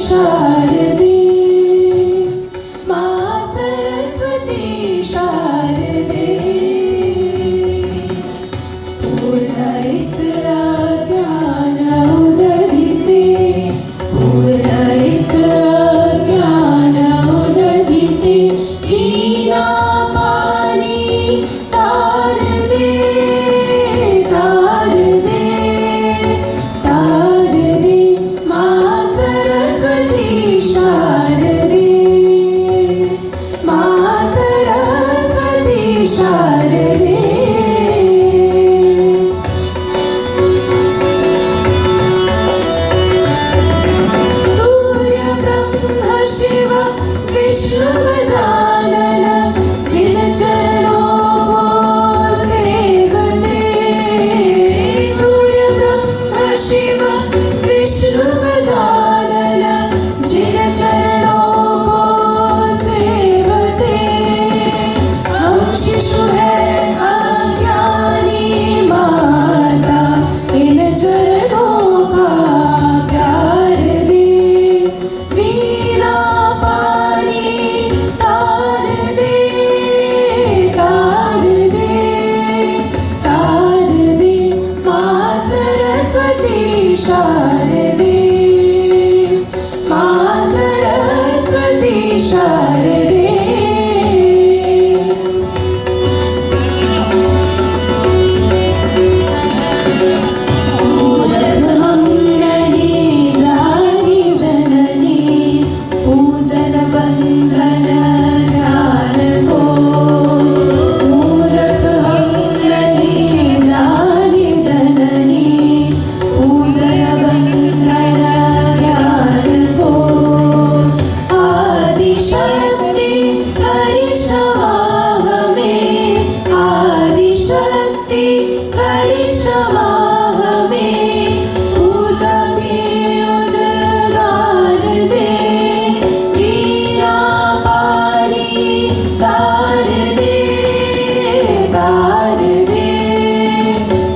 शारदे मा सरस्वती शारदे पूर्ण इस अज्ञान उदधिसे पूर्ण इस अज्ञान उदधिसे वीणा पाणी तार दे तार दे तार दे मा सरस्वती शारदे मा सरस्वती शारदे सूर्य ब्रह्म शिव विष्णु गजानन जिन चरणों को सेवते सूर्य ब्रह्म शिव विष्णु गजानन जिन चरणों को सेवते हम शिशु है अज्ञानी माता इन चरणों का प्यार दे वीणा पानी तार दे तार दे तार दे मा सरस्वती शारदे मा सरस्वती शारदे पूरन हम नहीं जानी जननी पूजन बंधन ज्ञान को मूर्ख हम नहीं जानी जननी पूजन बंधन ज्ञान को आदि शक्ति करि क्षमा हमें आदि शक्ति करि क्षमा हमें पूजा के उद्गार दे वीणा पानी तार दे तार दे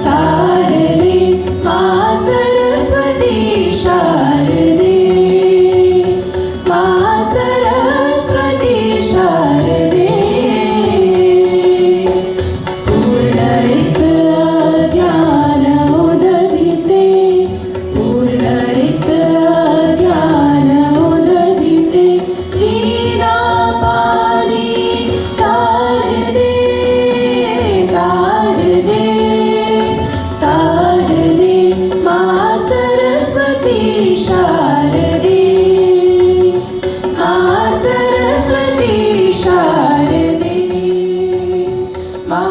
तार दे मा सरस्वती शारदे मा सरस्वती शारदे पूर्ण इस अज्ञान उदधिसे पूर्ण इस अज्ञान उदधिसे वीणा पानी तार दे तार दे तार दे मा सरस्वती शारदे मा सरस्वती शारदे मा